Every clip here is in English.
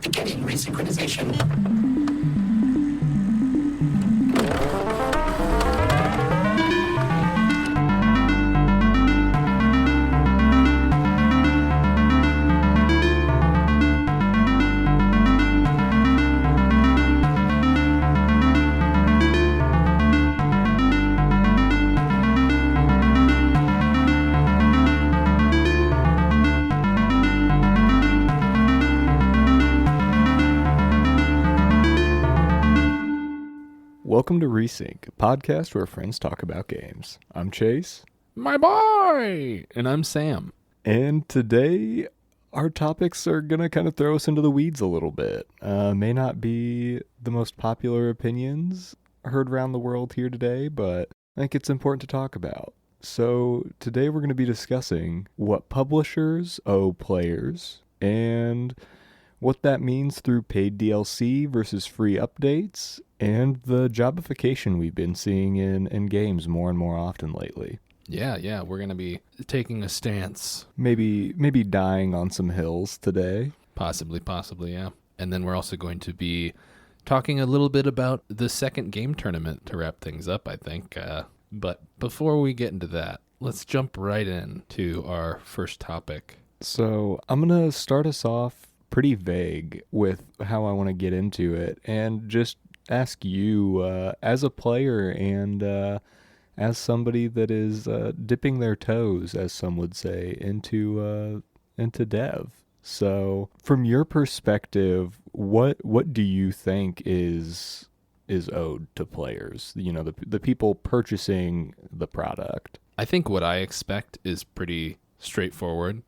Beginning resynchronization. Welcome to Resync, a podcast where friends talk about games. I'm Chase. My boy! And I'm Sam. And today, our topics are going to kind of throw us into the weeds a little bit. May not be the most popular opinions heard around the world here today, but I think it's important to talk about. So today we're going to be discussing what publishers owe players and what that means through paid DLC versus free updates, and the jobification we've been seeing in games more and more often lately. Yeah, we're going to be taking a stance. Maybe dying on some hills today. Possibly, yeah. And then we're also going to be talking a little bit about the second game tournament to wrap things up, I think. But before we get into that, let's jump right in to our first topic. So I'm going to start us off pretty vague with how I want to get into it, and just ask you, as a player and as somebody that is dipping their toes, as some would say, into dev. So, from your perspective, what do you think is owed to players? You know, the people purchasing the product. I think what I expect is pretty straightforward.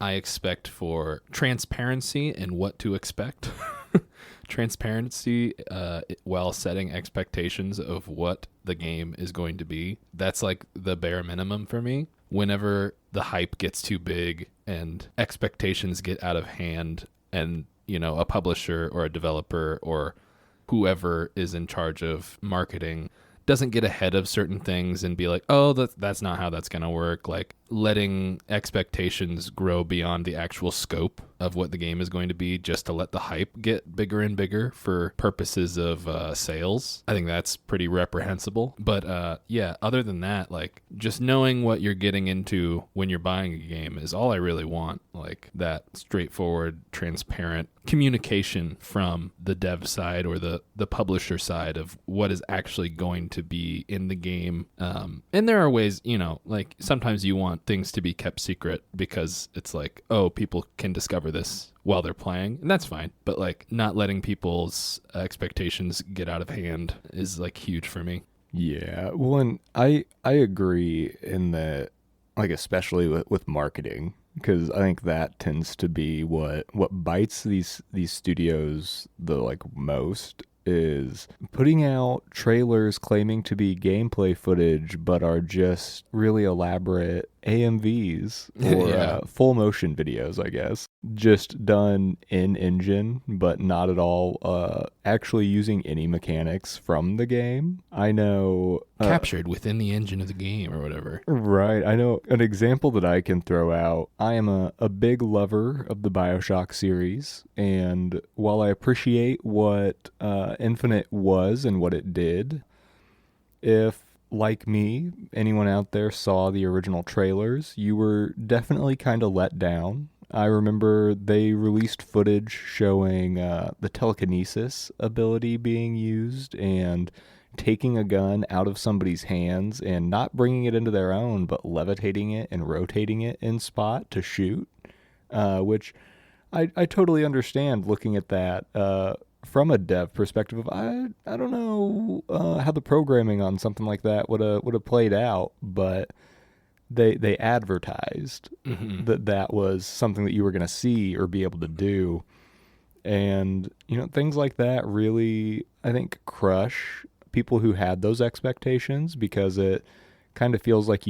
I expect for transparency in what to expect. Transparency while setting expectations of what the game is going to be. That's like the bare minimum for me. Whenever the hype gets too big and expectations get out of hand, and, you know, a publisher or a developer or whoever is in charge of marketing doesn't get ahead of certain things and be like, oh, that's not how that's going to work. Like, letting expectations grow beyond the actual scope of what the game is going to be just to let the hype get bigger and bigger for purposes of sales. I think that's pretty reprehensible. But yeah, other than that, like, just knowing what you're getting into when you're buying a game is all I really want. Like, that straightforward, transparent communication from the dev side or the publisher side of what is actually going to be in the game. And there are ways, you know, like, sometimes you want things to be kept secret because it's like, oh, people can discover this while they're playing, and that's fine. But, like, not letting people's expectations get out of hand is, like, huge for me. Yeah, well, and I agree in that, like, especially with marketing, because I think that tends to be what bites these studios the most, is putting out trailers claiming to be gameplay footage but are just really elaborate AMVs or Yeah. Full motion videos, I guess, just done in engine but not at all actually using any mechanics from the game. I know Captured within the engine of the game or whatever. Right. I know an example that I can throw out. I am a big lover of the BioShock series, and while I appreciate what Infinite was and what it did, if, like me, anyone out there saw the original trailers, you were definitely kind of let down. I remember they released footage showing the telekinesis ability being used and taking a gun out of somebody's hands and not bringing it into their own, but levitating it and rotating it in spot to shoot, which I totally understand looking at that from a dev perspective. Of I don't know how the programming on something like that would have played out, but they advertised that was something that you were going to see or be able to do. And, you know, things like that really, I think, crush people who had those expectations, because it kind of feels like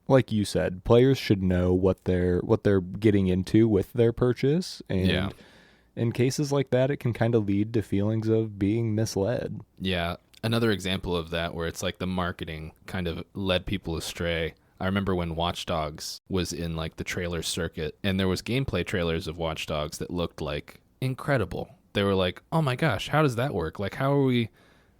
like you said, players should know what they're getting into with their purchase. And in cases like that, it can kind of lead to feelings of being misled. Yeah. Another example of that where it's like the marketing kind of led people astray. I remember when Watch Dogs was in like the trailer circuit, and there was gameplay trailers of Watch Dogs that looked like incredible. They were like, oh my gosh, how does that work? Like, how are we,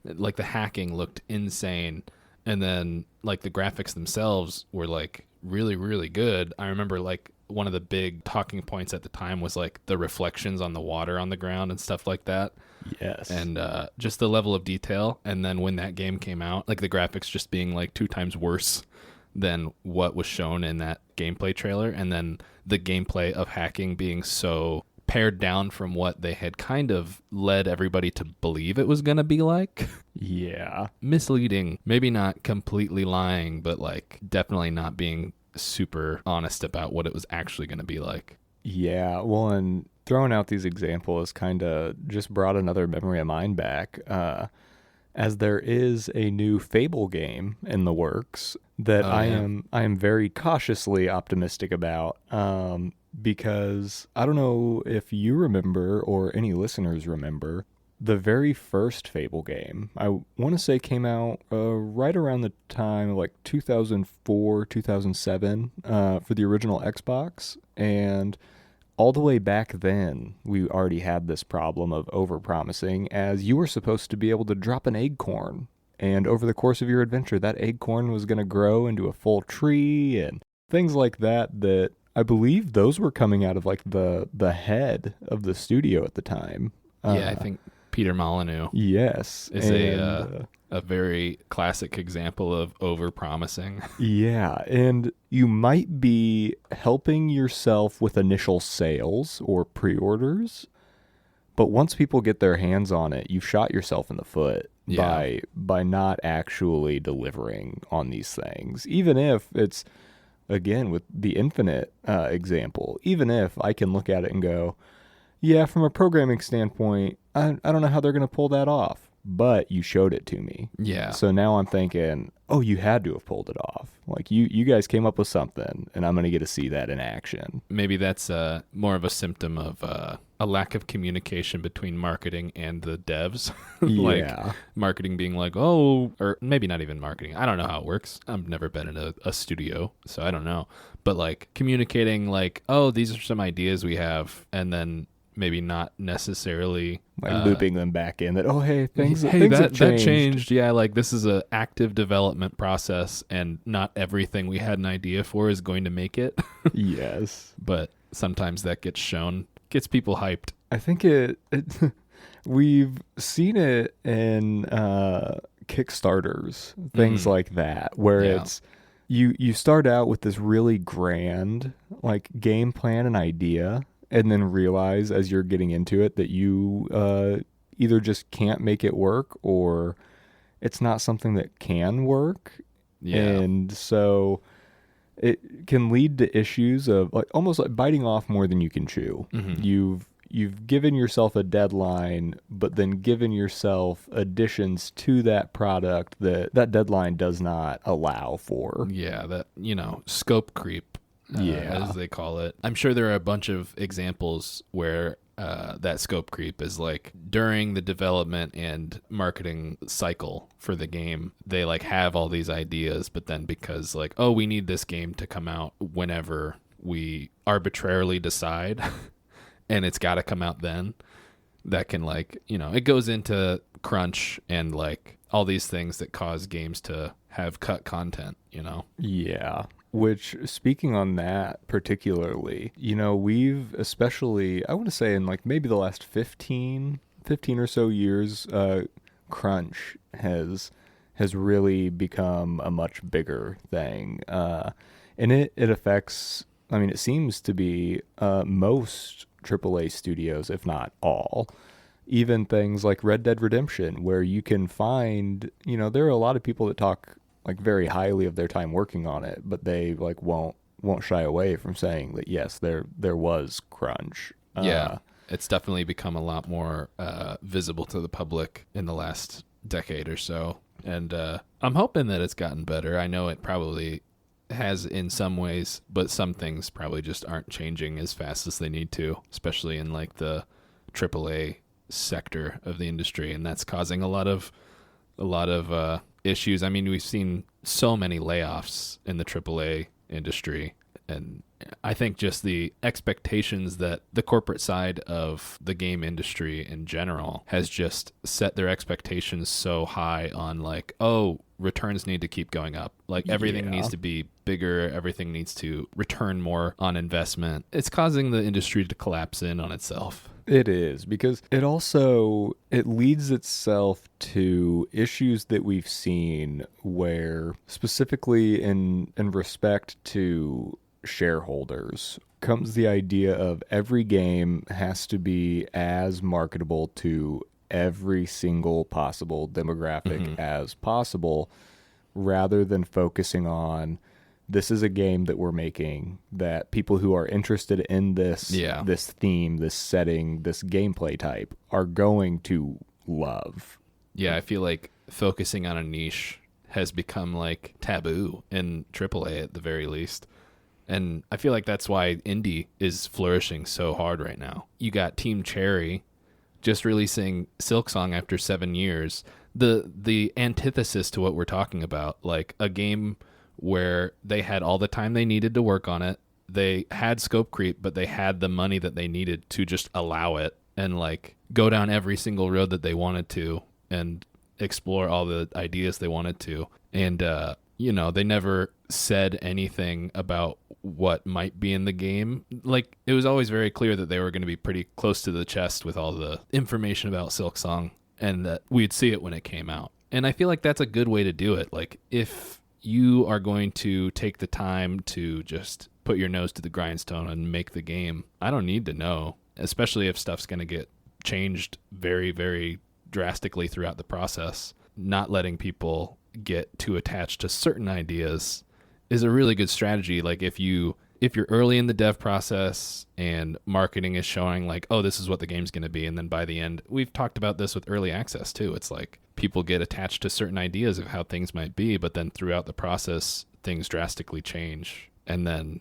like, the hacking looked insane. And then, like, the graphics themselves were, like, really, really good. I remember, like, one of the big talking points at the time was, like, the reflections on the water on the ground and stuff like that. Yes. And just the level of detail. And then when that game came out, like, the graphics just being, like, 2 times worse than what was shown in that gameplay trailer. And then the gameplay of hacking being so pared down from what they had kind of led everybody to believe it was going to be like. Yeah. Misleading, maybe not completely lying, but like definitely not being super honest about what it was actually going to be like. Yeah. Well, and throwing out these examples kind of just brought another memory of mine back. As there is a new Fable game in the works that Oh, I yeah. am very cautiously optimistic about. Because I don't know if you remember or any listeners remember the very first Fable game. I want to say came out right around the time of like 2004, 2007 for the original Xbox. And all the way back then, we already had this problem of overpromising, as you were supposed to be able to drop an acorn. And over the course of your adventure, that acorn was going to grow into a full tree and things like that. That I believe those were coming out of like the head of the studio at the time. Yeah, I think Peter Molyneux Yes, is a very classic example of over promising. yeah, and you might be helping yourself with initial sales or pre-orders, but once people get their hands on it, you've shot yourself in the foot Yeah. by not actually delivering on these things. Even if it's, again, with the Infinite example, even if I can look at it and go, yeah, from a programming standpoint, I don't know how they're going to pull that off, but you showed it to me. Yeah. So now I'm thinking, oh, you had to have pulled it off. Like you guys came up with something, and I'm going to get to see that in action. Maybe that's more of a symptom of a lack of communication between marketing and the devs. Like Yeah. marketing being like, oh, or maybe not even marketing. I don't know how it works. I've never been in a studio, so I don't know. But like communicating like, oh, these are some ideas we have, and then maybe not necessarily Like looping them back in that, oh, hey, things hey, have that changed. changed. Yeah, like this is a active development process, and not everything we had an idea for is going to make it. Yes. But sometimes that gets shown, gets people hyped. I think it we've seen it in Kickstarters, things like that, where Yeah. it's you start out with this really grand like game plan and idea, and then realize as you're getting into it that you either just can't make it work or it's not something that can work. Yeah. And so it can lead to issues of like almost like biting off more than you can chew. Mhm. You've given yourself a deadline, but then given yourself additions to that product that deadline does not allow for. Yeah, that, scope creep, Yeah. as they call it. I'm sure there are a bunch of examples where that scope creep is like during the development and marketing cycle for the game, they like have all these ideas, but then because like, oh, we need this game to come out whenever we arbitrarily decide and it's got to come out then, that can like, it goes into crunch and like all these things that cause games to have cut content. Yeah. Which, speaking on that particularly, we've especially, I want to say in like maybe the last 15 or so years, crunch has really become a much bigger thing. And it affects, I mean, it seems to be most AAA studios, if not all. Even things like Red Dead Redemption, where you can find, there are a lot of people that talk like very highly of their time working on it, but they like won't shy away from saying that yes, there was crunch. Yeah, it's definitely become a lot more visible to the public in the last decade or so. And I'm hoping that it's gotten better. I know it probably has in some ways, but some things probably just aren't changing as fast as they need to, especially in like the AAA sector of the industry, and that's causing a lot of issues. I mean, we've seen so many layoffs in the AAA industry, and I think just the expectations that the corporate side of the game industry in general has just set their expectations so high on like, oh, returns need to keep going up. Like everything Yeah. needs to be bigger, everything needs to return more on investment. It's causing the industry to collapse in on itself. It is, because it leads itself to issues that we've seen where, specifically in respect to shareholders, comes the idea of every game has to be as marketable to every single possible demographic as possible, rather than focusing on, this is a game that we're making that people who are interested in Yeah. this theme, this setting, this gameplay type are going to love. Yeah, I feel like focusing on a niche has become like taboo in AAA at the very least. And I feel like that's why indie is flourishing so hard right now. You got Team Cherry just releasing Silksong after 7 years. The antithesis to what we're talking about, like a game where they had all the time they needed to work on it. They had scope creep, but they had the money that they needed to just allow it and like go down every single road that they wanted to and explore all the ideas they wanted to. And they never said anything about what might be in the game. Like, it was always very clear that they were going to be pretty close to the chest with all the information about Silksong, and that we'd see it when it came out. And I feel like that's a good way to do it. Like, if you are going to take the time to just put your nose to the grindstone and make the game, I don't need to know, especially if stuff's going to get changed very, very drastically throughout the process. Not letting people get too attached to certain ideas is a really good strategy. Like if you're early in the dev process and marketing is showing like, oh, this is what the game's going to be, and then by the end, we've talked about this with early access too. It's like people get attached to certain ideas of how things might be, but then throughout the process, things drastically change. And then,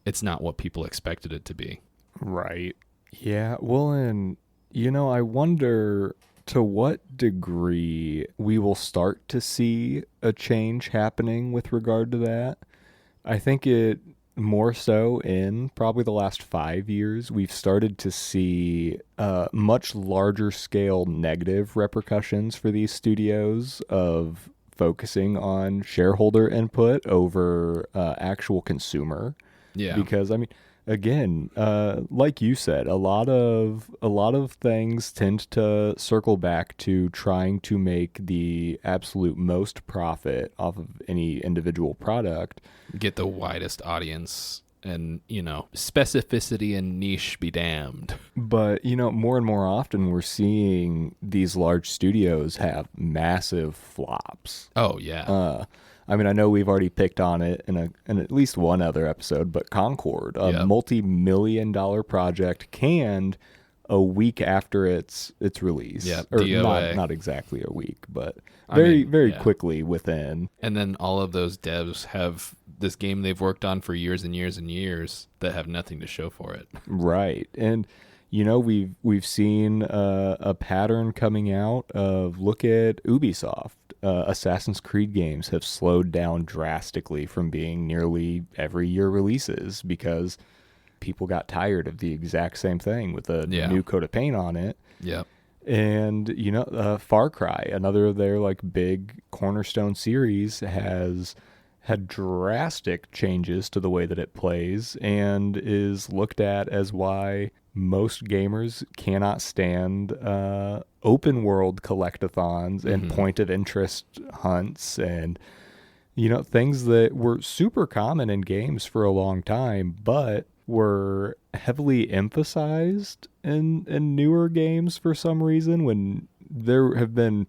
it's not what people expected it to be. Right. Yeah. Well, and, I wonder to what degree we will start to see a change happening with regard to that. I think it more so in probably the last 5 years, we've started to see much larger scale negative repercussions for these studios of focusing on shareholder input over actual consumer. Yeah. Because, I mean, again, like you said, a lot of things tend to circle back to trying to make the absolute most profit off of any individual product. Get the widest audience, and specificity and niche be damned. But more and more often we're seeing these large studios have massive flops. Oh yeah. I mean, I know we've already picked on it in at least one other episode, but Concord, a multi-million-dollar project, canned a week after its release. Yeah, or DOA. not exactly a week, but very quickly within. And then all of those devs have this game they've worked on for years and years and years that have nothing to show for it. Right. And we've seen a pattern coming out of, look at Ubisoft. Assassin's Creed games have slowed down drastically from being nearly every year releases because people got tired of the exact same thing with a new coat of paint on it. Yep. And Far Cry, another of their like big cornerstone series, has had drastic changes to the way that it plays and is looked at as why most gamers cannot stand open world collectathons and point of interest hunts and things that were super common in games for a long time, but were heavily emphasized in newer games for some reason, when there have been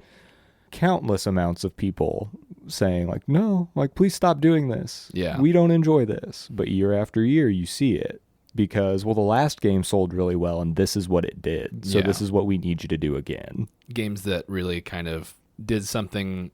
countless amounts of people saying like, no, like, please stop doing this. Yeah. We don't enjoy this. But year after year you see it because, well, the last game sold really well and this is what it did. So this is what we need you to do again. Games that really kind of did something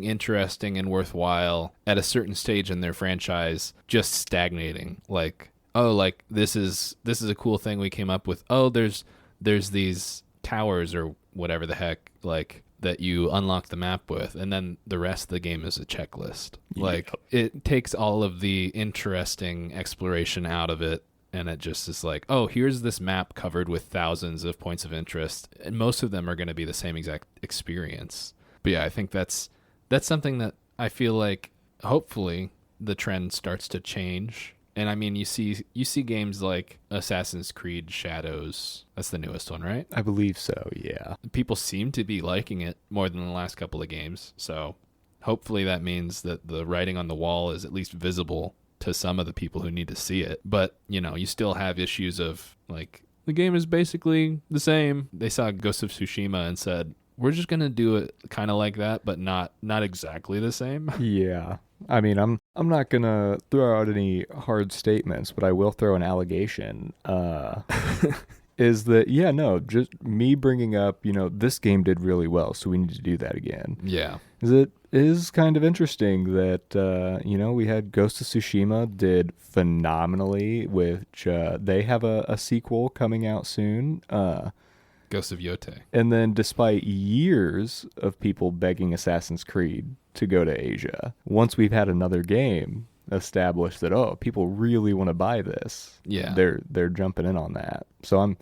interesting and worthwhile at a certain stage in their franchise just stagnating. Like, oh, like this is a cool thing we came up with. Oh, there's these towers or whatever the heck, like that you unlock the map with, and then the rest of the game is a checklist. Like, Yep. it takes all of the interesting exploration out of it, and it just is like, oh, here's this map covered with thousands of points of interest, and most of them are going to be the same exact experience. But yeah, I think that's something that I feel like hopefully the trend starts to change. And I mean, you see games like Assassin's Creed Shadows. That's the newest one, right? I believe so, yeah. People seem to be liking it more than the last couple of games. So hopefully that means that the writing on the wall is at least visible to some of the people who need to see it. But, you still have issues of like, the game is basically the same. They saw Ghost of Tsushima and said, we're just going to do it kind of like that, but not exactly the same. Yeah. I mean, I'm not going to throw out any hard statements, but I will throw an allegation. Is that, yeah, no, just me bringing up, this game did really well, so we need to do that again. Yeah. It is kind of interesting that, we had Ghost of Tsushima did phenomenally, which they have a sequel coming out soon. Ghost of Yote. And then despite years of people begging Assassin's Creed to go to Asia, once we've had another game established that, oh, people really want to buy this, Yeah. they're jumping in on that. So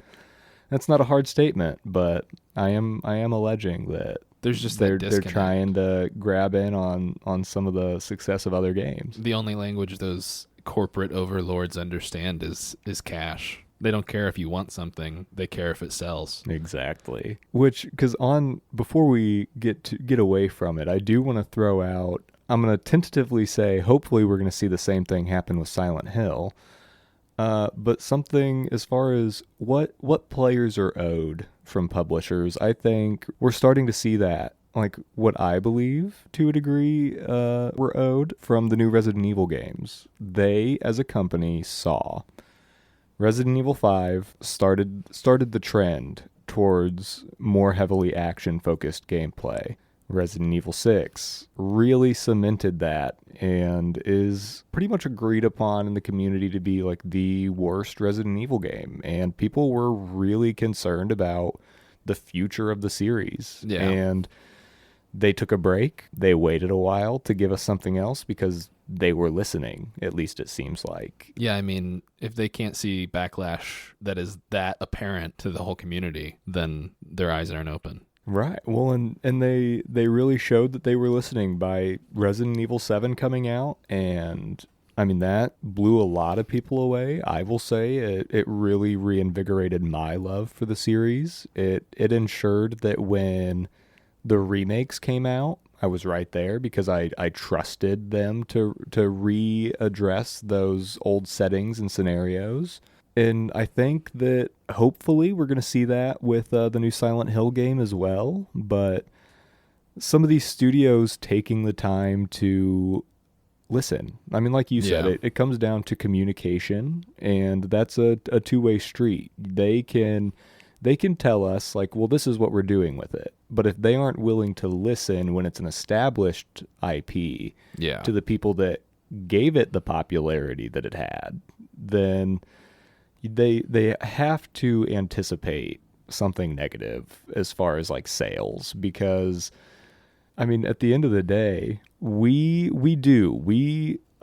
that's not a hard statement, but I am alleging that There's just they're that disconnect. trying to grab in on some of the success of other games. The only language those corporate overlords understand is cash. They don't care if you want something. They care if it sells. Exactly. Because before we get away from it, I do want to throw out, I'm going to tentatively say, hopefully we're going to see the same thing happen with Silent Hill. But something as far as what players are owed from publishers, I think we're starting to see that. Like what I believe to a degree were owed from the new Resident Evil games. They, as a company, saw Resident Evil 5 started the trend towards more heavily action-focused gameplay. Resident Evil 6 really cemented that and is pretty much agreed upon in the community to be like the worst Resident Evil game. And people were really concerned about the future of the series. Yeah. And they took a break. They waited a while to give us something else because they were listening, at least it seems like. Yeah, I mean, if they can't see backlash that is that apparent to the whole community, then their eyes aren't open. Right. Well, and they really showed that they were listening by Resident Evil 7 coming out, and I mean that blew a lot of people away. I will say it really reinvigorated my love for the series. It ensured that when the remakes came out, I was right there because I trusted them to readdress those old settings and scenarios. And I think that hopefully we're going to see that with the new Silent Hill game as well. But some of these studios taking the time to listen. I mean, like you said, Yeah. it comes down to communication, and that's a two-way street. They can tell us, like, well, this is what we're doing with it. But if they aren't willing to listen when it's an established IP Yeah. to the people that gave it the popularity that it had, then they have to anticipate something negative as far as like sales, because I mean at the end of the day we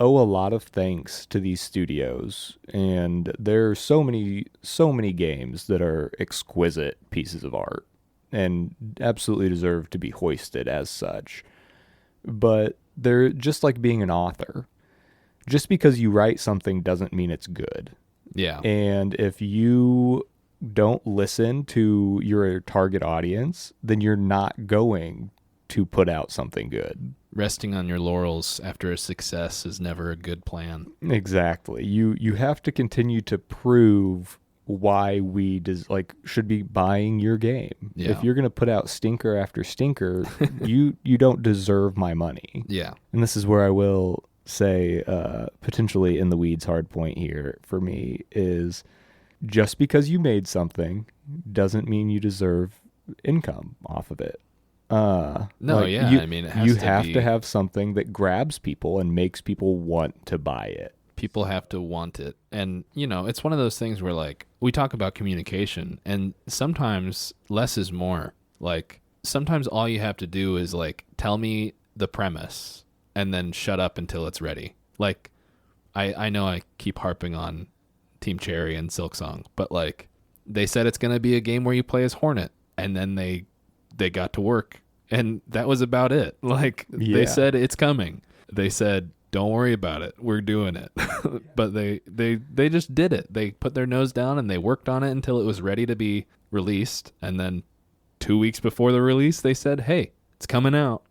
owe a lot of thanks to these studios, and there are so many games that are exquisite pieces of art and absolutely deserve to be hoisted as such. But they're just like being an author. Just because you write something doesn't mean it's good. Yeah. And if you don't listen to your target audience, then you're not going to put out something good. Resting on your laurels after a success is never a good plan. Exactly. You have to continue to prove why we should be buying your game. Yeah. If you're going to put out stinker after stinker, you don't deserve my money. Yeah. And this is where I will say potentially in the weeds hard point here for me is just because you made something doesn't mean you deserve income off of it. No, like, yeah. I mean, it has you to have be, to have something that grabs people and makes people want to buy it. people have to want it. And, it's one of those things where, like, we talk about communication, and sometimes less is more. Like, sometimes all you have to do is like tell me the premise and then shut up until it's ready. Like I know I keep harping on Team Cherry and Silksong, but like they said it's going to be a game where you play as Hornet, and then they got to work, and that was about it. Like they Yeah. said it's coming. They said don't worry about it. We're doing it. But they just did it. They put their nose down and they worked on it until it was ready to be released, and then 2 weeks before the release they said, "Hey, it's coming out."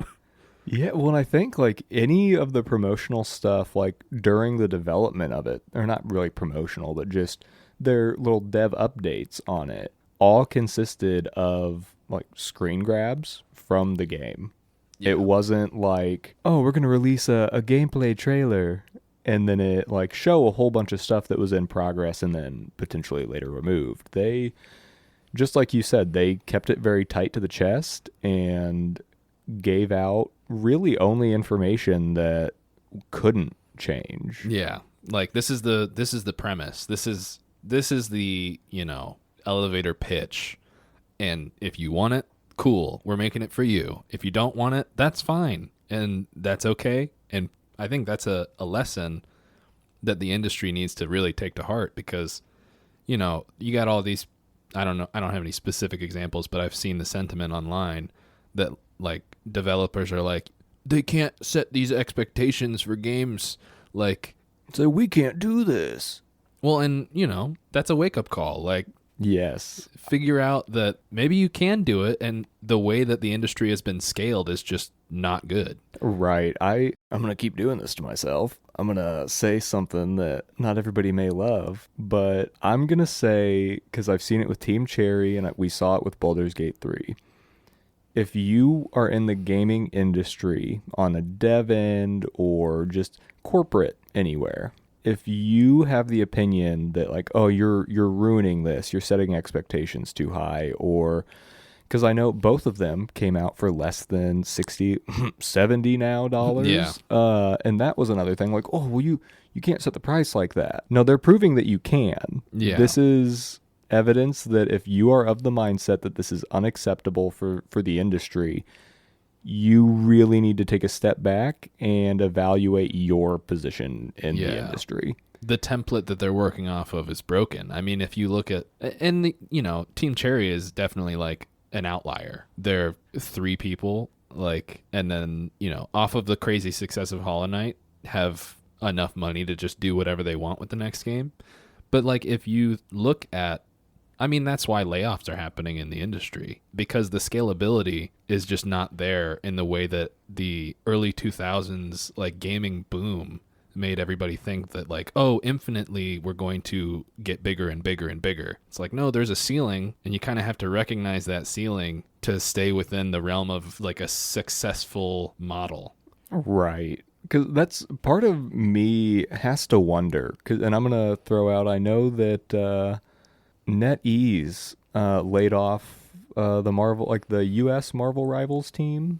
Yeah, well, I think like any of the promotional stuff, like during the development of it, or not really promotional, but just their little dev updates on it, all consisted of like screen grabs from the game. Yeah. It wasn't like, oh, we're going to release a gameplay trailer and then it like show a whole bunch of stuff that was in progress and then potentially later removed. They, just like you said, they kept it very tight to the chest and gave out really only information that couldn't change. Yeah. Like this is the premise. This is the, elevator pitch. And if you want it, cool. We're making it for you. If you don't want it, that's fine. And that's okay. And I think that's a lesson that the industry needs to really take to heart, because, you got all these, I don't know, I don't have any specific examples, but I've seen the sentiment online that like developers are like, they can't set these expectations for games. Like, So we can't do this. well, and that's a wake up call. Like, Yes. figure out that maybe you can do it, and the way that the industry has been scaled is just not good. Right. I'm going to keep doing this to myself. I'm going to say something that not everybody may love, but I'm going to say, because I've seen it with Team Cherry and we saw it with Baldur's Gate 3. If you are in the gaming industry on a dev end or just corporate anywhere, if you have the opinion that like, oh, you're ruining this, you're setting expectations too high, or because I know both of them came out for less than 60, 70 now dollars. Yeah. And that was another thing. Like, oh, well, you can't set the price like that. No, they're proving that you can. Yeah. This is evidence that if you are of the mindset that this is unacceptable for the industry, you really need to take a step back and evaluate your position in the industry. The template that they're working off of is broken. I mean, if you look at, and Team Cherry is definitely like an outlier. They're 3 people, like, and then, off of the crazy success of Hollow Knight, have enough money to just do whatever they want with the next game. But like, if you look at, I mean, that's why layoffs are happening in the industry, because the scalability is just not there in the way that the early 2000s like gaming boom made everybody think that like, oh, infinitely we're going to get bigger and bigger and bigger. It's like, no, there's a ceiling, and you kind of have to recognize that ceiling to stay within the realm of like a successful model. Right. Because that's part of me has to wonder. And I'm going to throw out, I know that NetEase laid off the Marvel, like the U.S. Marvel Rivals team.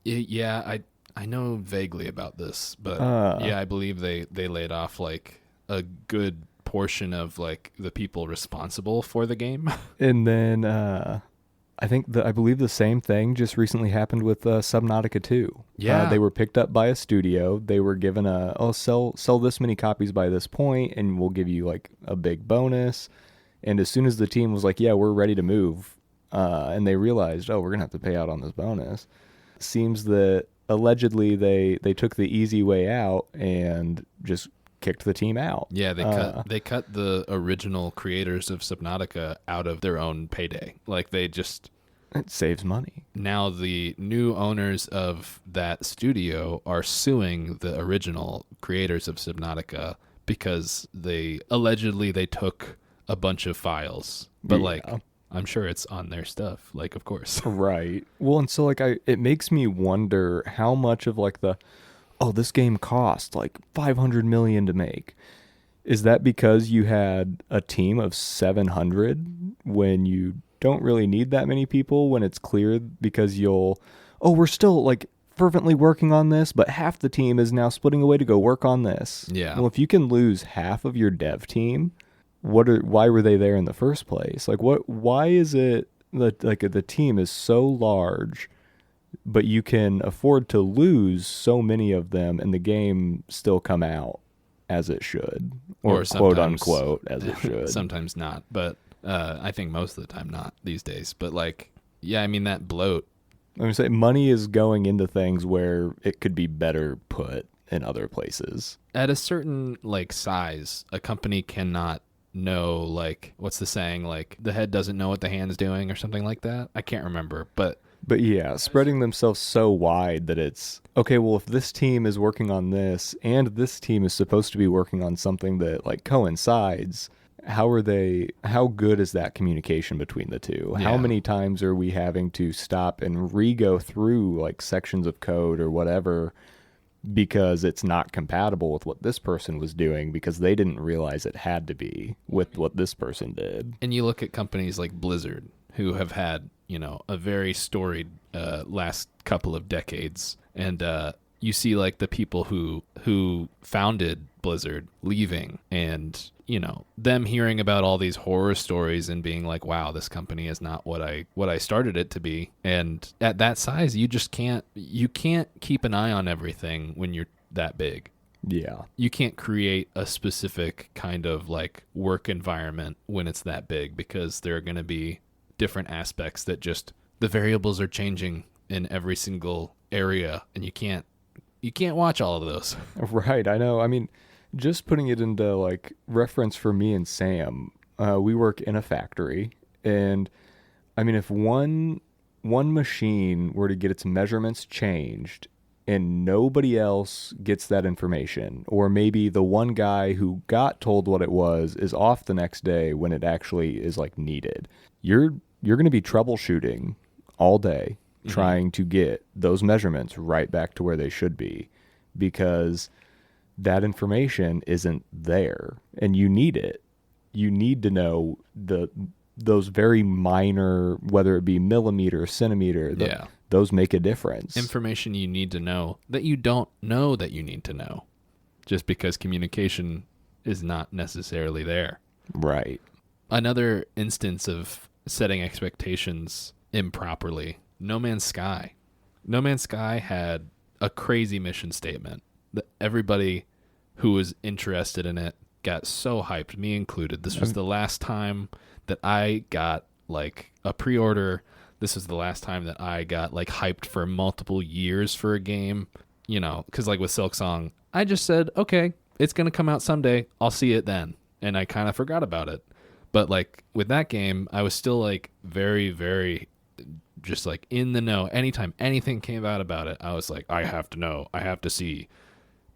Yeah, I know vaguely about this, but yeah, I believe they laid off like a good portion of like the people responsible for the game. And then I believe the same thing just recently happened with Subnautica 2. Yeah. They were picked up by a studio. They were given sell this many copies by this point, and we'll give you like a big bonus. And as soon as the team was like, yeah, we're ready to move, and they realized, oh, we're going to have to pay out on this bonus, seems that allegedly they took the easy way out and just kicked the team out. Yeah, they cut the original creators of Subnautica out of their own payday. Like it saves money. Now the new owners of that studio are suing the original creators of Subnautica because they allegedly took a bunch of files, but like I'm sure it's on their stuff, like, of course. Right. Well, and so like it makes me wonder how much of like this game cost like 500 million to make. Is that because you had a team of 700 when you don't really need that many people, when it's clear because we're still like fervently working on this, but half the team is now splitting away to go work on this. Yeah. Well, if you can lose half of your dev team, why were they there in the first place? Like why is it the team is so large, but you can afford to lose so many of them and the game still come out as it should, or Or quote sometimes, unquote as it should. sometimes not. But I think most of the time not these days. But like, yeah, I mean that bloat. I'm gonna say money is going into things where it could be better put in other places. At a certain like size, a company cannot know, like, what's the saying, like the head doesn't know what the hand's doing or something like that. I can't remember, but But yeah, spreading themselves so wide that it's okay, well, if this team is working on this and this team is supposed to be working on something that like coincides, how good is that communication between the two? How yeah. many times are we having to stop and re-go through like sections of code or whatever because it's not compatible with what this person was doing because they didn't realize it had to be with what this person did. And you look at companies like Blizzard, who have had, a very storied last couple of decades, and you see like the people who founded Blizzard leaving, and them hearing about all these horror stories and being like, wow, this company is not what I started it to be. And at that size, you can't keep an eye on everything when you're that big. Yeah. You can't create a specific kind of like work environment when it's that big, because there are going to be different aspects that just the variables are changing in every single area, and you can't watch all of those. Right, I know. I mean, just putting it into like reference for me and Sam, we work in a factory, and I mean, if one machine were to get its measurements changed and nobody else gets that information, or maybe the one guy who got told what it was is off the next day when it actually is like needed, you're going to be troubleshooting all day trying to get those measurements right back to where they should be because that information isn't there and you need it. You need to know those very minor, whether it be millimeter, centimeter, Yeah. those make a difference. Information you need to know that you don't know that you need to know, just because communication is not necessarily there. Right. Another instance of setting expectations improperly, No Man's Sky. No Man's Sky had a crazy mission statement that everybody who was interested in it got so hyped, me included. This was the last time that I got like a pre-order. This was the last time that I got like hyped for multiple years for a game, because like with Silksong, I just said, okay, it's going to come out someday. I'll see it then. And I kind of forgot about it. But like with that game, I was still like very, very just like in the know. Anytime anything came out about it, I was like, I have to know. I have to see.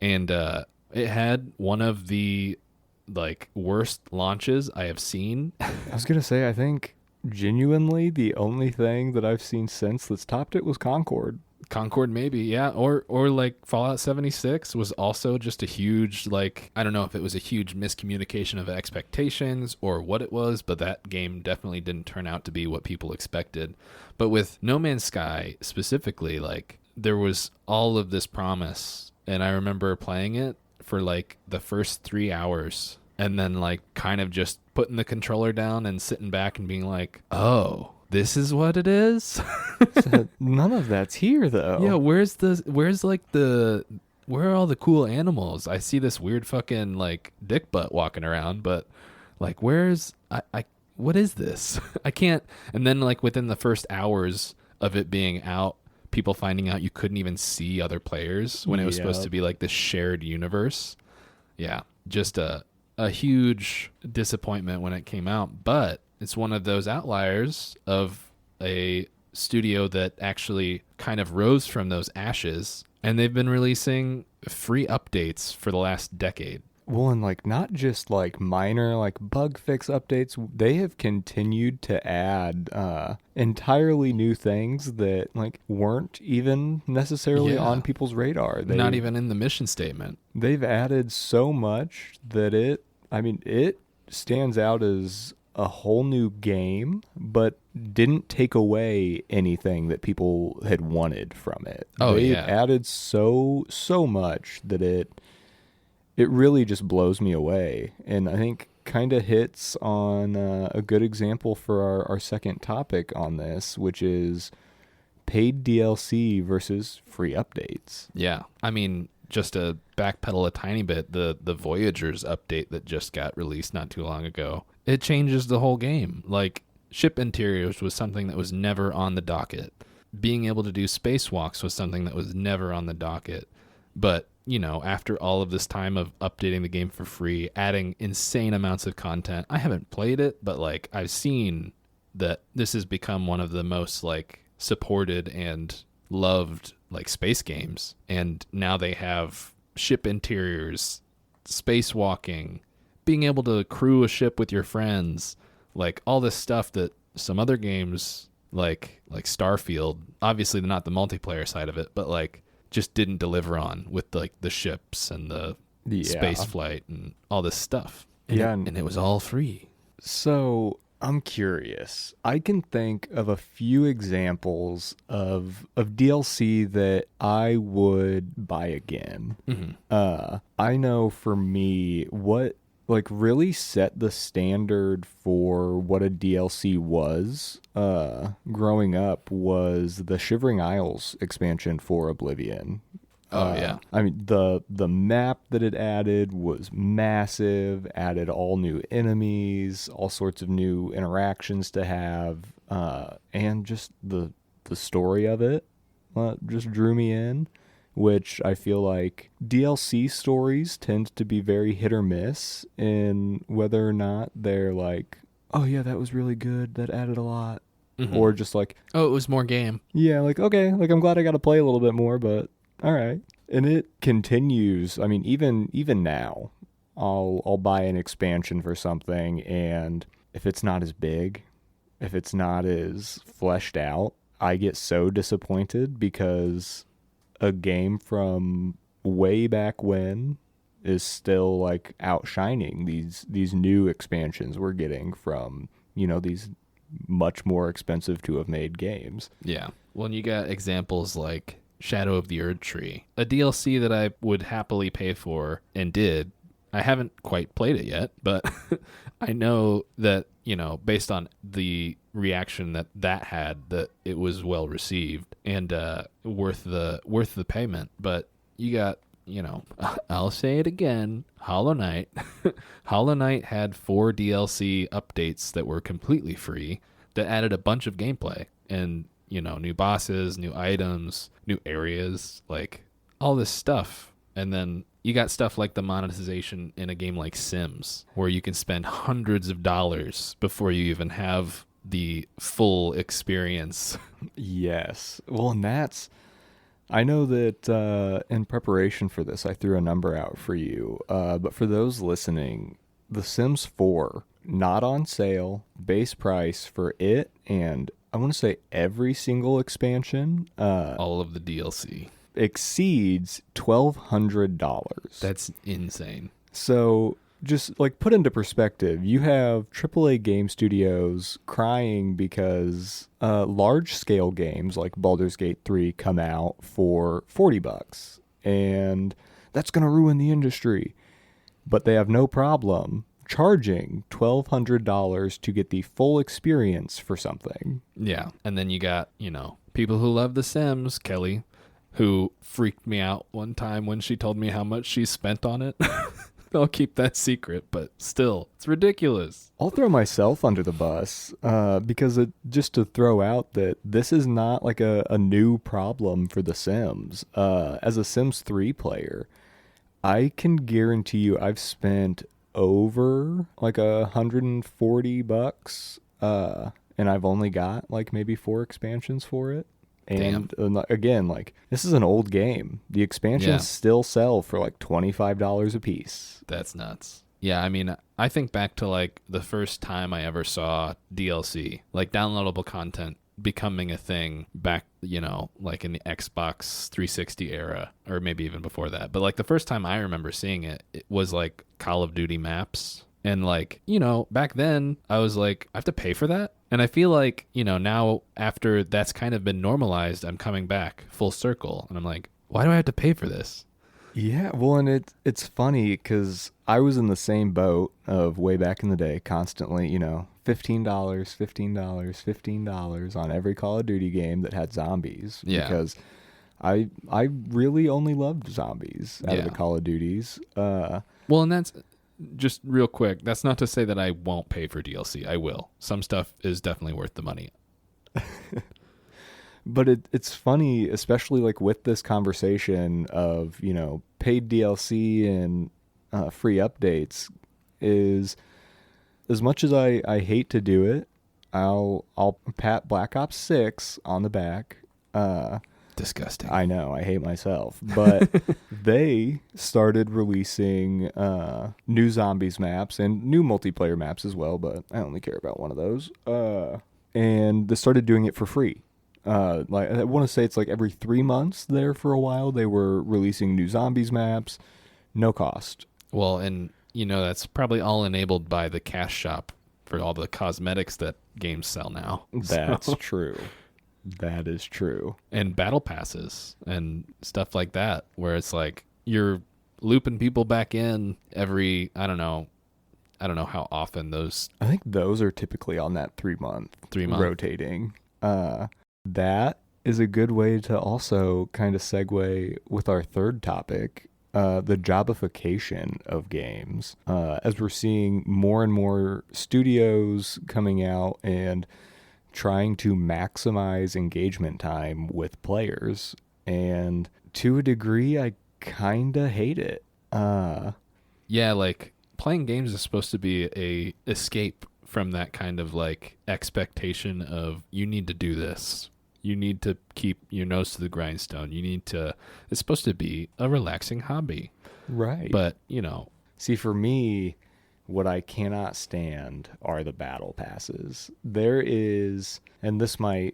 And it had one of the like worst launches I have seen. I was going to say, I think genuinely the only thing that I've seen since that's topped it was Concord. Concord, maybe, yeah, or like Fallout 76 was also just a huge, like, I don't know if it was a huge miscommunication of expectations or what it was, but that game definitely didn't turn out to be what people expected. But with No Man's Sky specifically, like, there was all of this promise, and I remember playing it for like the first 3 hours and then like kind of just putting the controller down and sitting back and being like, oh, this is what it is. So none of that's here though. Yeah, where are all the cool animals? I see this weird fucking like dick butt walking around, but like what is this? I can't. And then like within the first hours of it being out, people finding out you couldn't even see other players when it was supposed to be like this shared universe. Yeah, just a huge disappointment when it came out, but it's one of those outliers of a studio that actually kind of rose from those ashes, and they've been releasing free updates for the last decade. Well, and like not just like minor like bug fix updates, they have continued to add entirely new things that like weren't even necessarily on people's radar. Not even in the mission statement. They've added so much that it stands out as a whole new game, but didn't take away anything that people had wanted from it. They've added so much that it really just blows me away. And I think kind of hits on a good example for our second topic on this, which is paid DLC versus free updates. Yeah. I mean, just to backpedal a tiny bit, the Voyagers update that just got released not too long ago, it changes the whole game. Like, ship interiors was something that was never on the docket. Being able to do spacewalks was something that was never on the docket. But, you know, after all of this time of updating the game for free, adding insane amounts of content, I haven't played it, but, like, I've seen that this has become one of the most, like, supported and loved, like, space games. And now they have ship interiors, spacewalking, being able to crew a ship with your friends, like, all this stuff that some other games, like Starfield, obviously not the multiplayer side of it, but, like, just didn't deliver on with, like, the ships and the space flight and all this stuff. And it was all free. So I'm curious. I can think of a few examples of DLC that I would buy again. Mm-hmm. I know for me, what like really set the standard for what a DLC was growing up was the Shivering Isles expansion for Oblivion. Yeah. I mean, the map that it added was massive, added all new enemies, all sorts of new interactions to have, and just the story of it just drew me in, which I feel like DLC stories tend to be very hit or miss in whether or not they're like, oh yeah, that was really good, that added a lot. Mm-hmm. Or just like, oh, it was more game. Yeah, like, okay, like I'm glad I got to play a little bit more, but all right. And it continues. I mean, even now, I'll buy an expansion for something, and if it's not as big, if it's not as fleshed out, I get so disappointed because a game from way back when is still like outshining these new expansions we're getting from, these much more expensive to have made games. Yeah. Well, and you got examples like Shadow of the Erd Tree, a DLC that I would happily pay for and did. I haven't quite played it yet, but I know that, based on the reaction that had, that it was well received and worth the payment. But you got, I'll say it again, Hollow Knight. Hollow Knight had 4 DLC updates that were completely free that added a bunch of gameplay and, new bosses, new items, new areas, like all this stuff. And then you got stuff like the monetization in a game like Sims, where you can spend hundreds of dollars before you even have the full experience. Yes. Well, and I know that in preparation for this, I threw a number out for you. But for those listening, The Sims 4, not on sale, base price for it, and I want to say every single expansion. All of the DLC. Exceeds $1,200. That's insane. So just like put into perspective, you have AAA game studios crying because large scale games like Baldur's Gate 3 come out for $40, and that's going to ruin the industry. But they have no problem charging $1,200 to get the full experience for something. Yeah. And then you got, people who love The Sims, Kelly, who freaked me out one time when she told me how much she spent on it. I'll keep that secret, but still, it's ridiculous. I'll throw myself under the bus because just to throw out that this is not like a new problem for The Sims. As a Sims 3 player, I can guarantee you I've spent over like $140, and I've only got like maybe 4 expansions for it. And again, like, this is an old game. The expansions still sell for like $25 a piece. That's nuts. Yeah, I mean, I think back to like the first time I ever saw DLC, like downloadable content becoming a thing back, like in the Xbox 360 era, or maybe even before that. But like the first time I remember seeing it, it was like Call of Duty maps. And like, back then I was like, I have to pay for that? And I feel like, now after that's kind of been normalized, I'm coming back full circle. And I'm like, why do I have to pay for this? Yeah, well, and it's funny because I was in the same boat of way back in the day, constantly, $15, $15, $15 on every Call of Duty game that had zombies Yeah. because I really only loved zombies out of the Yeah. Call of Duties. Well, and that's just real quick. That's not to say that I won't pay for DLC. I will. Some stuff is definitely worth the money. But it's funny, especially like with this conversation of paid DLC and free updates, is as much as I hate to do it, I'll pat Black Ops 6 on the back. Disgusting. I know, I hate myself, but they started releasing new zombies maps and new multiplayer maps as well, but I only care about one of those. And they started doing it for free. Like I want to say it's like every 3 months there for a while they were releasing new zombies maps, no cost. Well, and that's probably all enabled by the cash shop for all the cosmetics that games sell now. That's So, true. That is true. and battle passes and stuff like that, where it's like you're looping people back in every, I don't know how often those I think those are typically on that 3 month 3 month. rotating. That is a good way to also kind of segue with our third topic, the jobification of games. As we're seeing more and more studios coming out and trying to maximize engagement time with players. And to a degree, I kind of hate it. Yeah, like playing games is supposed to be a escape from that kind of like expectation of you need to do this. You need to keep your nose to the grindstone. It's supposed to be a relaxing hobby. Right. But, See, for me, what I cannot stand are the battle passes. There is, and this might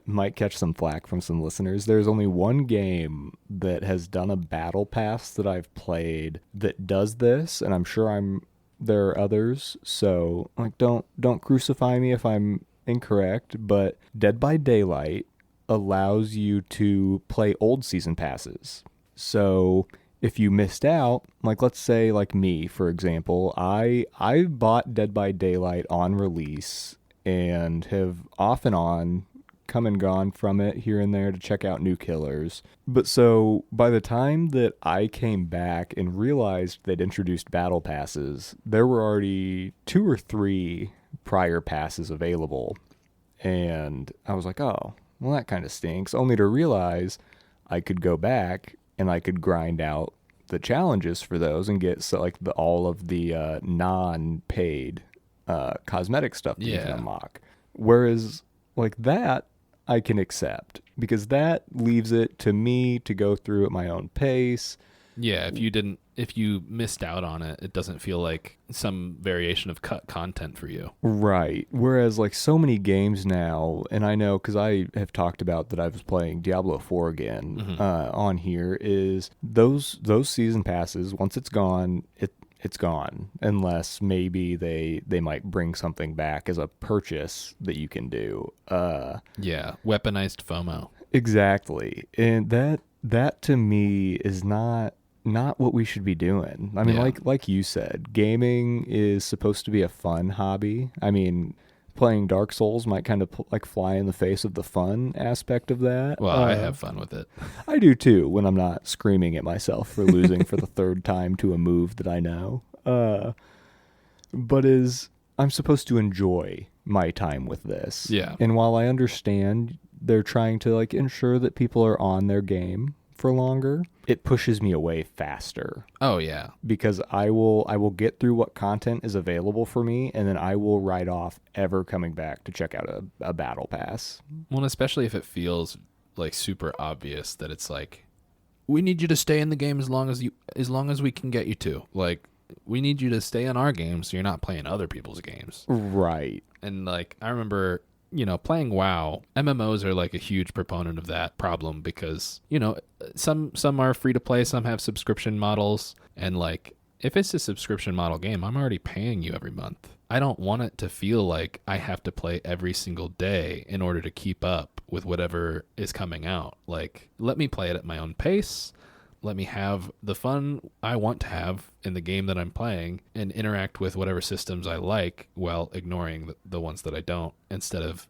might catch some flack from some listeners. There's only one game that has done a battle pass that I've played that does this, and I'm sure there are others. So, like, don't crucify me if I'm incorrect, but Dead by Daylight allows you to play old season passes. So if you missed out, like let's say like me, for example, I bought Dead by Daylight on release and have off and on come and gone from it here and there to check out new killers. But so by the time that I came back and realized they'd introduced battle passes, there were already 2 or 3 prior passes available. And I was like, oh, well, that kind of stinks. Only to realize I could go back and I could grind out the challenges for those and get like all of the non-paid cosmetic stuff that you can yeah. unlock. Whereas like that I can accept because that leaves it to me to go through at my own pace. Yeah, if you missed out on it, it doesn't feel like some variation of cut content for you. Right. Whereas like so many games now, and I know because I have talked about that I was playing Diablo 4 again on here, is those season passes, once it's gone, it's gone. Unless maybe they might bring something back as a purchase that you can do. Yeah, weaponized FOMO. Exactly. And that to me is not what we should be doing. I mean, Yeah. like you said, gaming is supposed to be a fun hobby. I mean, playing Dark Souls might kind of like fly in the face of the fun aspect of that. Well, I have fun with it. I do too when I'm not screaming at myself for losing for the third time to a move that I know. But I'm supposed to enjoy my time with this. Yeah. And while I understand they're trying to like ensure that people are on their game for longer, it pushes me away faster Oh yeah. because I will get through what content is available for me and then I will write off ever coming back to check out a battle pass. Well, and especially if it feels like super obvious that it's like we need you to stay in the game as long as we can get you to. Like we need you to stay in our game so you're not playing other people's games. Right. And like I remember, playing WoW, MMOs are like a huge proponent of that problem because, some are free to play, some have subscription models, and like if it's a subscription model game, I'm already paying you every month. I don't want it to feel like I have to play every single day in order to keep up with whatever is coming out. Like let me play it at my own pace. let me have the fun I want to have in the game that I'm playing and interact with whatever systems I like while ignoring the ones that I don't, instead of,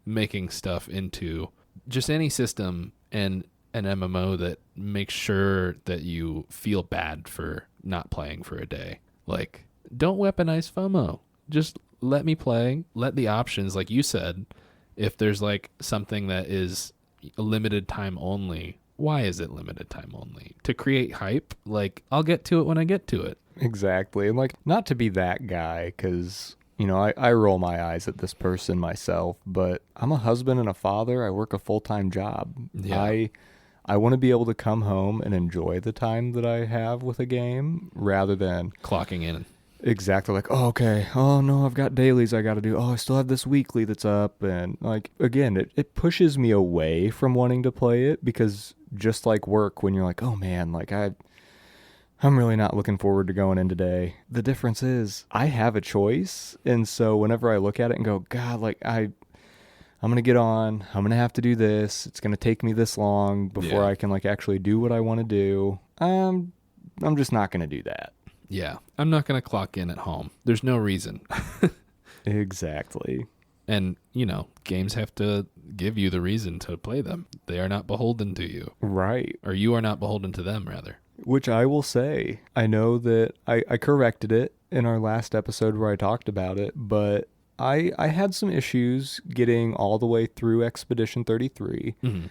making stuff into just any system and an MMO that makes sure that you feel bad for not playing for a day. Like, don't weaponize FOMO. Just let me play. Let the options, like you said, if there's like something that is limited time only, why is it limited time only? To create hype? Like, I'll get to it when I get to it. Exactly. And like, not to be that guy, because, I roll my eyes at this person myself, but I'm a husband and a father. I work a full-time job. Yeah. I want to be able to come home and enjoy the time that I have with a game rather than Clocking in. exactly like, oh, okay, oh no, I've got dailies I got to do. Oh, I still have this weekly that's up. And like, again, it pushes me away from wanting to play it, because just like work, when you're like, oh man, like I'm really not looking forward to going in today. The difference is I have a choice. And so whenever I look at it and go, God, like I'm going to get on, I'm going to have to do this. It's going to take me this long before I can like actually do what I want to do. I'm just not going to do that. Yeah. I'm not going to clock in at home. There's no reason. Exactly. And, games have to give you the reason to play them. They are not beholden to you. Right. Or you are not beholden to them, rather. Which I will say, I know that I corrected it in our last episode where I talked about it, but I had some issues getting all the way through Expedition 33. Mm-hmm.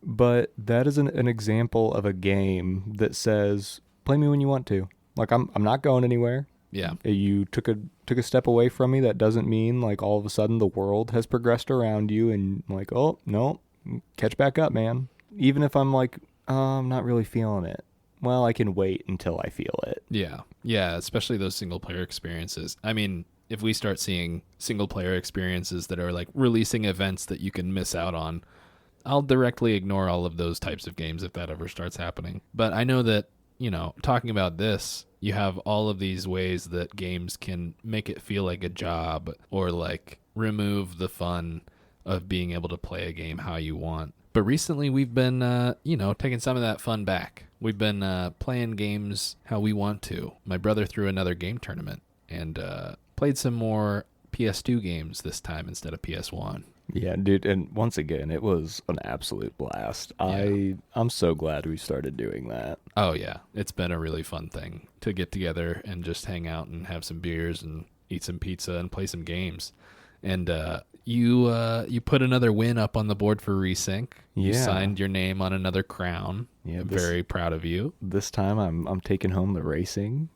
But that is an example of a game that says, play me when you want to. Like, I'm not going anywhere. Yeah. You took a step away from me. That doesn't mean like all of a sudden the world has progressed around you and like, oh, no, catch back up, man. Even if I'm like, oh, I'm not really feeling it. Well, I can wait until I feel it. Yeah. Yeah, especially those single player experiences. I mean, if we start seeing single player experiences that are like releasing events that you can miss out on, I'll directly ignore all of those types of games if that ever starts happening. But I know that, talking about this, you have all of these ways that games can make it feel like a job, or like remove the fun of being able to play a game how you want. But recently we've been, taking some of that fun back. We've been playing games how we want to. My brother threw another game tournament and played some more PS2 games this time instead of PS1. Yeah, dude, and once again, it was an absolute blast. Yeah. I'm so glad we started doing that. Oh, yeah. It's been a really fun thing to get together and just hang out and have some beers and eat some pizza and play some games. And you put another win up on the board for Resync. You Yeah. signed your name on another crown. Yeah, I'm this- very proud of you. This time I'm taking home the racing.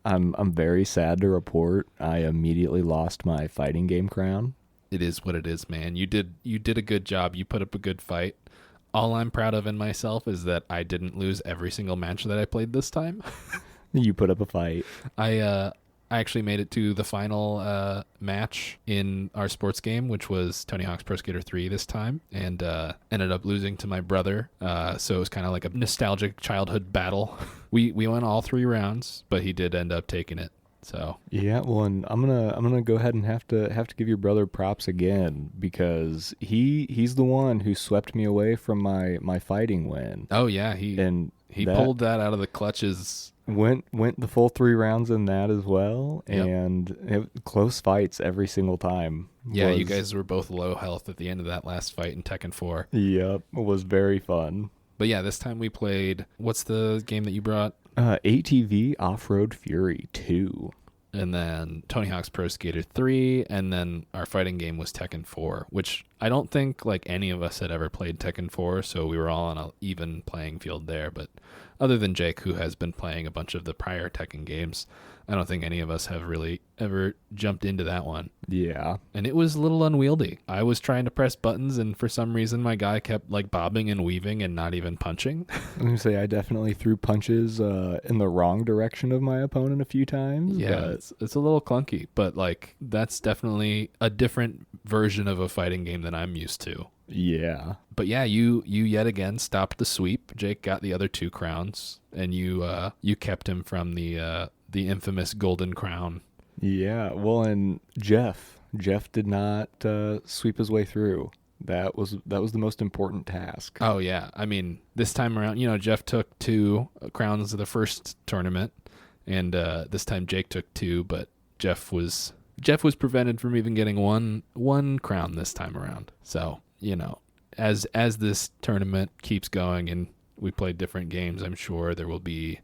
I'm very sad to report I immediately lost my fighting game crown. It is what it is, man. You did a good job. You put up a good fight. All I'm proud of in myself is that I didn't lose every single match that I played this time. You put up a fight. I actually made it to the final match in our sports game, which was Tony Hawk's Pro Skater 3 this time, and ended up losing to my brother. So it was kind of like a nostalgic childhood battle. We won all 3 rounds, but he did end up taking it. So Yeah, well, and I'm gonna go ahead and have to give your brother props again, because he's the one who swept me away from my fighting win. oh yeah, he That pulled that out of the clutches. went the full 3 rounds in that as well, Yep. and close fights every single time. Yeah, you Was- guys were both low health at the end of that last fight in Tekken 4. Yep, was very fun. But yeah, this time we played, what's the game that you brought? ATV Off-Road Fury 2. And then Tony Hawk's Pro Skater 3, and then our fighting game was Tekken 4, which I don't think like any of us had ever played Tekken 4, so we were all on an even playing field there. But other than Jake, who has been playing a bunch of the prior Tekken games, I don't think any of us have really ever jumped into that one. Yeah. And it was a little unwieldy. I was trying to press buttons, and for some reason my guy kept like bobbing and weaving and not even punching. I'm going to say I definitely threw punches in the wrong direction of my opponent a few times. Yeah, But it's a little clunky, but like that's definitely a different version of a fighting game than I'm used to. yeah. But yeah, you yet again stopped the sweep. Jake got the other 2 crowns, and you kept him from the infamous golden crown. Yeah. Well, and Jeff did not sweep his way through. That was the most important task. Oh yeah, I mean this time around, Jeff took 2 crowns of the first tournament, and this time Jake took 2, but Jeff was prevented from even getting one crown this time around. So as this tournament keeps going and we play different games, I'm sure there will be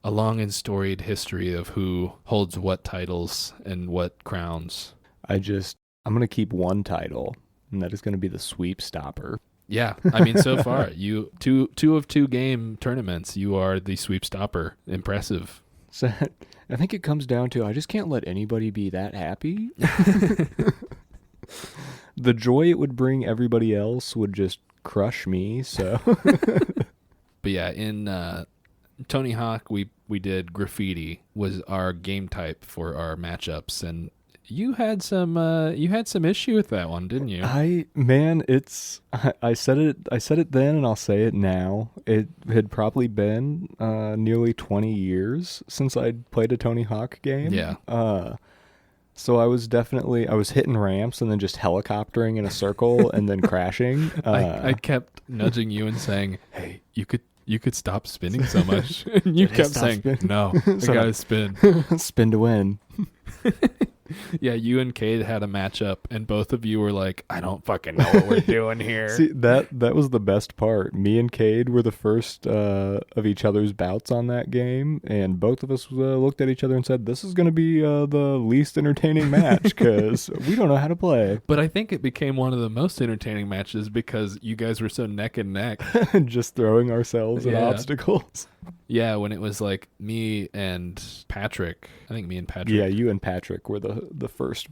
a long and storied history of who holds what titles and what crowns. I'm gonna keep one title, and that is gonna be the sweep stopper. Yeah, I mean, so far you two of 2 game tournaments, you are the sweep stopper. Impressive. So I think it comes down to I just can't let anybody be that happy. The joy it would bring everybody else would just crush me. So, But yeah, in Tony Hawk, we did graffiti was our game type for our matchups, and you had some issue with that one, didn't you? I said it then, and I'll say it now. It had probably been nearly 20 years since I'd played a Tony Hawk game. Yeah. So I was hitting ramps and then just helicoptering in a circle and then crashing. I kept nudging you and saying, "Hey, you could stop spinning so much." And you kept saying, spinning. "No, I gotta spin." Spin to win. Yeah, you and Cade had a matchup, and both of you were like, "I don't fucking know what we're doing here." See, that was the best part. Me and Cade were the first of each other's bouts on that game, and both of us looked at each other and said, "This is going to be the least entertaining match because we don't know how to play." But I think it became one of the most entertaining matches because you guys were so neck and neck. Just throwing ourselves at obstacles. Yeah, when it was like me and Patrick. I think me and Patrick. Yeah, you and Patrick were the first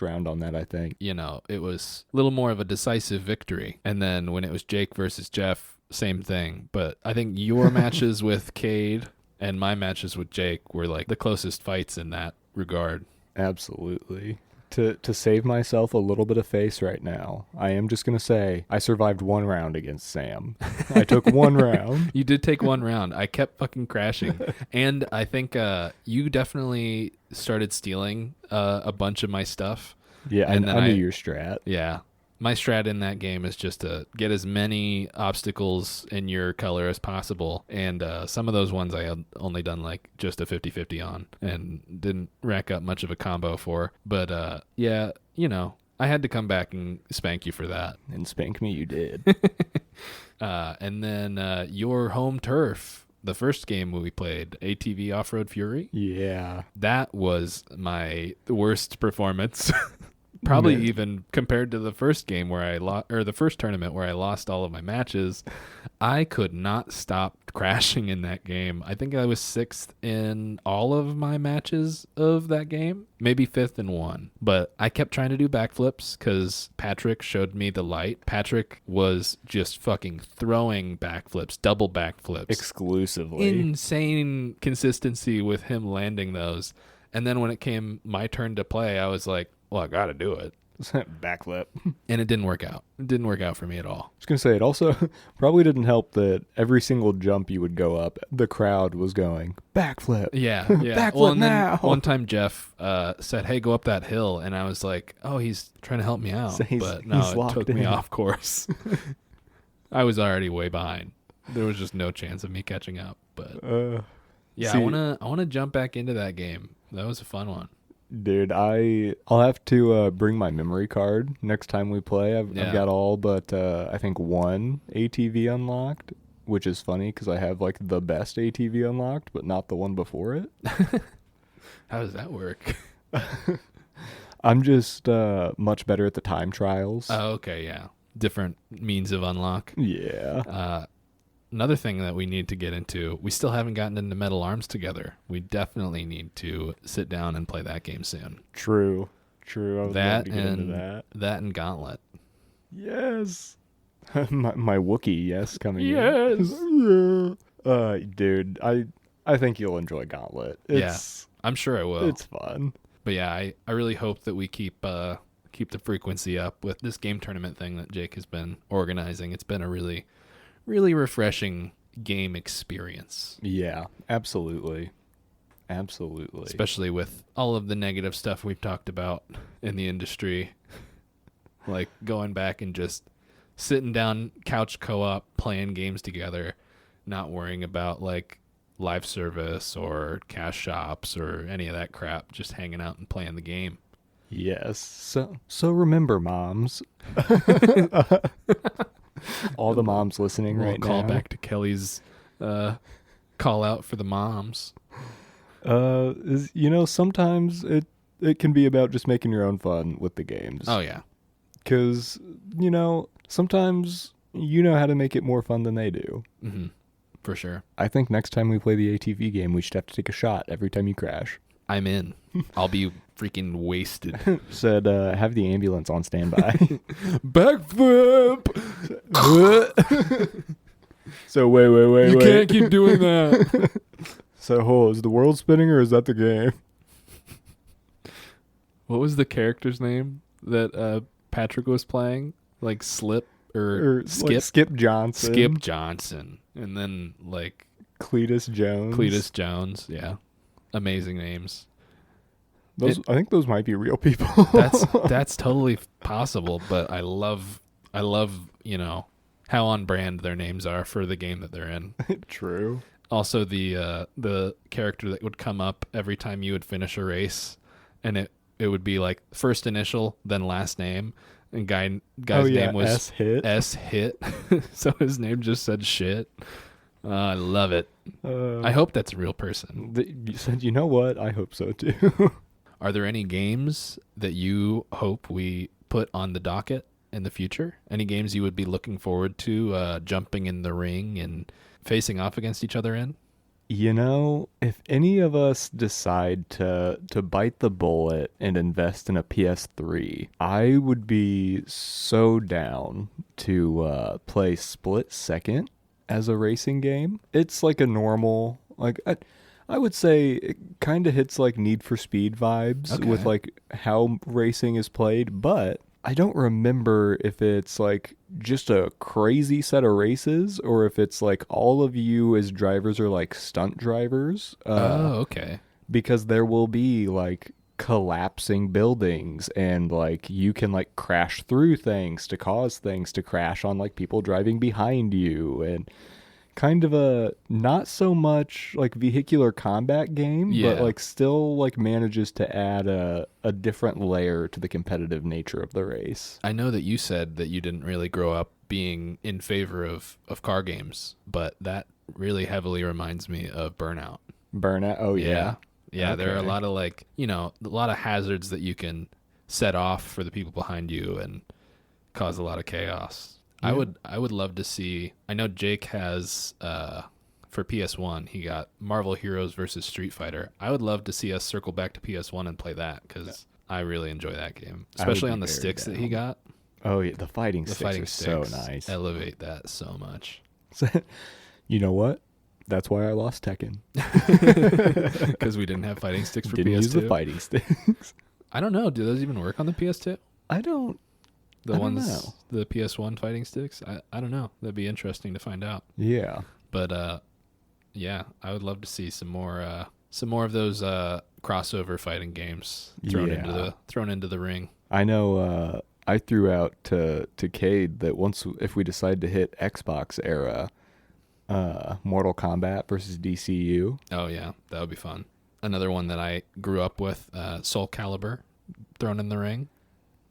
round on that, I think. It was a little more of a decisive victory. And then when it was Jake versus Jeff, same thing. But I think your matches with Cade and my matches with Jake were like the closest fights in that regard. Absolutely. To save myself a little bit of face right now, I am just going to say I survived 1 round against Sam. I took 1 round. You did take 1 round. I kept fucking crashing. And I think you definitely started stealing a bunch of my stuff. Yeah, and then I knew your strat. Yeah. My strat in that game is just to get as many obstacles in your color as possible. And some of those ones I had only done like just a 50-50 on and didn't rack up much of a combo for. But yeah, I had to come back and spank you for that. And spank me you did. And then your home turf, the first game we played, ATV Off-Road Fury. Yeah. That was my worst performance. Probably even compared to the first game where I lost, or the first tournament where I lost all of my matches. I could not stop crashing in that game. I think I was 6th in all of my matches of that game, maybe 5th in one. But I kept trying to do backflips because Patrick showed me the light. Patrick was just fucking throwing backflips, double backflips. Exclusively. Insane consistency with him landing those. And then when it came my turn to play, I was like, well, I got to do it. Backflip. And it didn't work out. It didn't work out for me at all. I was going to say, it also probably didn't help that every single jump you would go up, the crowd was going, backflip. Yeah. Backflip Well, and now. then one time Jeff said, hey, go up that hill. And I was like, oh, he's trying to help me out. So but no, it took me off course. I was already way behind. There was just no chance of me catching up. But yeah, I want to jump back into that game. That was a fun one. Dude, I'll have to bring my memory card next time we play. I've got all but I think 1 ATV unlocked, which is funny because I have like the best ATV unlocked, but not the one before it. How does that work? I'm just much better at the time trials. Oh, okay, yeah. Different means of unlock. Yeah. Another thing that we need to get into, we still haven't gotten into Metal Arms together. We definitely need to sit down and play that game soon. True. I would love to get into that. That and Gauntlet. Yes. my Wookiee, yes, coming yes. in. Yes. Dude, I think you'll enjoy Gauntlet. I'm sure I will. It's fun. But yeah, I really hope that we keep the frequency up with this game tournament thing that Jake has been organizing. It's been a really refreshing game experience. Yeah, absolutely. Especially with all of the negative stuff we've talked about in the industry. Like going back and just sitting down, couch co-op, playing games together, not worrying about like live service or cash shops or any of that crap, just hanging out and playing the game. Yes. So remember, moms. All the moms listening right now. Call back to Kelly's call out for the moms. Sometimes it can be about just making your own fun with the games. Oh yeah. Because, sometimes you know how to make it more fun than they do. Mm-hmm. For sure. I think next time we play the ATV game, we should have to take a shot every time you crash. I'm in. I'll be freaking wasted. Said, have the ambulance on standby. Backflip! So wait. You can't keep doing that. So, is the world spinning or is that the game? What was the character's name that Patrick was playing? Like Slip or Skip? Like Skip Johnson. Skip Johnson. And then like Cletus Jones. Yeah. Amazing names. I think those might be real people. That's totally possible, but I love, how on brand their names are for the game that they're in. True. Also the character that would come up every time you would finish a race, and it would be like first initial, then last name, and guy's name was S Hit. So his name just said shit. I love it. I hope that's a real person. You said, you know what? I hope so too. Are there any games that you hope we put on the docket in the future? Any games you would be looking forward to jumping in the ring and facing off against each other in? If any of us decide to bite the bullet and invest in a PS3, I would be so down to play Split Second as a racing game. It's like a normal, like I would say it kind of hits like Need for Speed vibes with like how racing is played, but I don't remember if it's like just a crazy set of races or if it's like all of you as drivers are like stunt drivers. Okay. Because there will be like collapsing buildings and like you can like crash through things to cause things to crash on like people driving behind you, and kind of a not so much like vehicular combat game, but like still like manages to add a different layer to the competitive nature of the race. I know that you said that you didn't really grow up being in favor of car games, but that really heavily reminds me of Burnout. Oh yeah. Yeah, Okay. there are a lot of like, a lot of hazards that you can set off for the people behind you and cause a lot of chaos. Yeah. I would love to see. I know Jake has for PS1 he got Marvel Heroes versus Street Fighter. I would love to see us circle back to PS1 and play that because I really enjoy that game, especially on the sticks that he got. Oh yeah, the fighting sticks are so nice. Elevate that so much. You know what? That's why I lost Tekken. Because we didn't have fighting sticks for didn't PS2. Use the fighting sticks. I don't know. Do those even work on the PS2? I don't know. The PS1 fighting sticks? I don't know. That'd be interesting to find out. Yeah. But yeah, I would love to see some more of those crossover fighting games thrown into the ring. I know I threw out to Cade that if we decide to hit Xbox era, Mortal Kombat versus DCU. Oh yeah, that would be fun. Another one that I grew up with, Soul Calibur, thrown in the ring.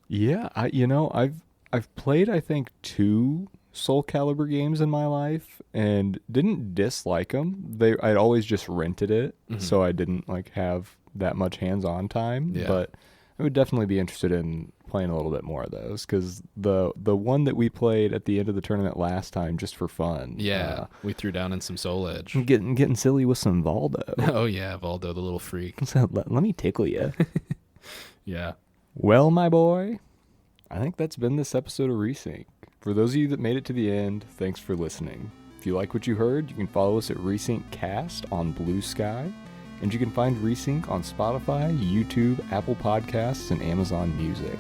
Yeah, I've played I think 2 Soul Calibur games in my life and didn't dislike them. I'd always just rented it, so I didn't like have that much hands-on time. Yeah. But I would definitely be interested in playing a little bit more of those because the one that we played at the end of the tournament last time just for fun. Yeah, we threw down in some Soul Edge. Getting silly with some Valdo. Oh yeah, Valdo, the little freak. So let me tickle you. Yeah. Well, my boy, I think that's been this episode of Resync. For those of you that made it to the end, thanks for listening. If you like what you heard, you can follow us at Resync Cast on Blue Sky, and you can find Resync on Spotify, YouTube, Apple Podcasts, and Amazon Music.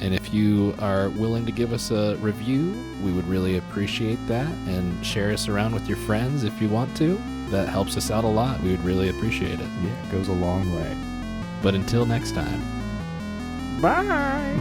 And if you are willing to give us a review, we would really appreciate that, and share us around with your friends if you want to. That helps us out a lot. We would really appreciate it. Yeah, it goes a long way. But until next time. Bye!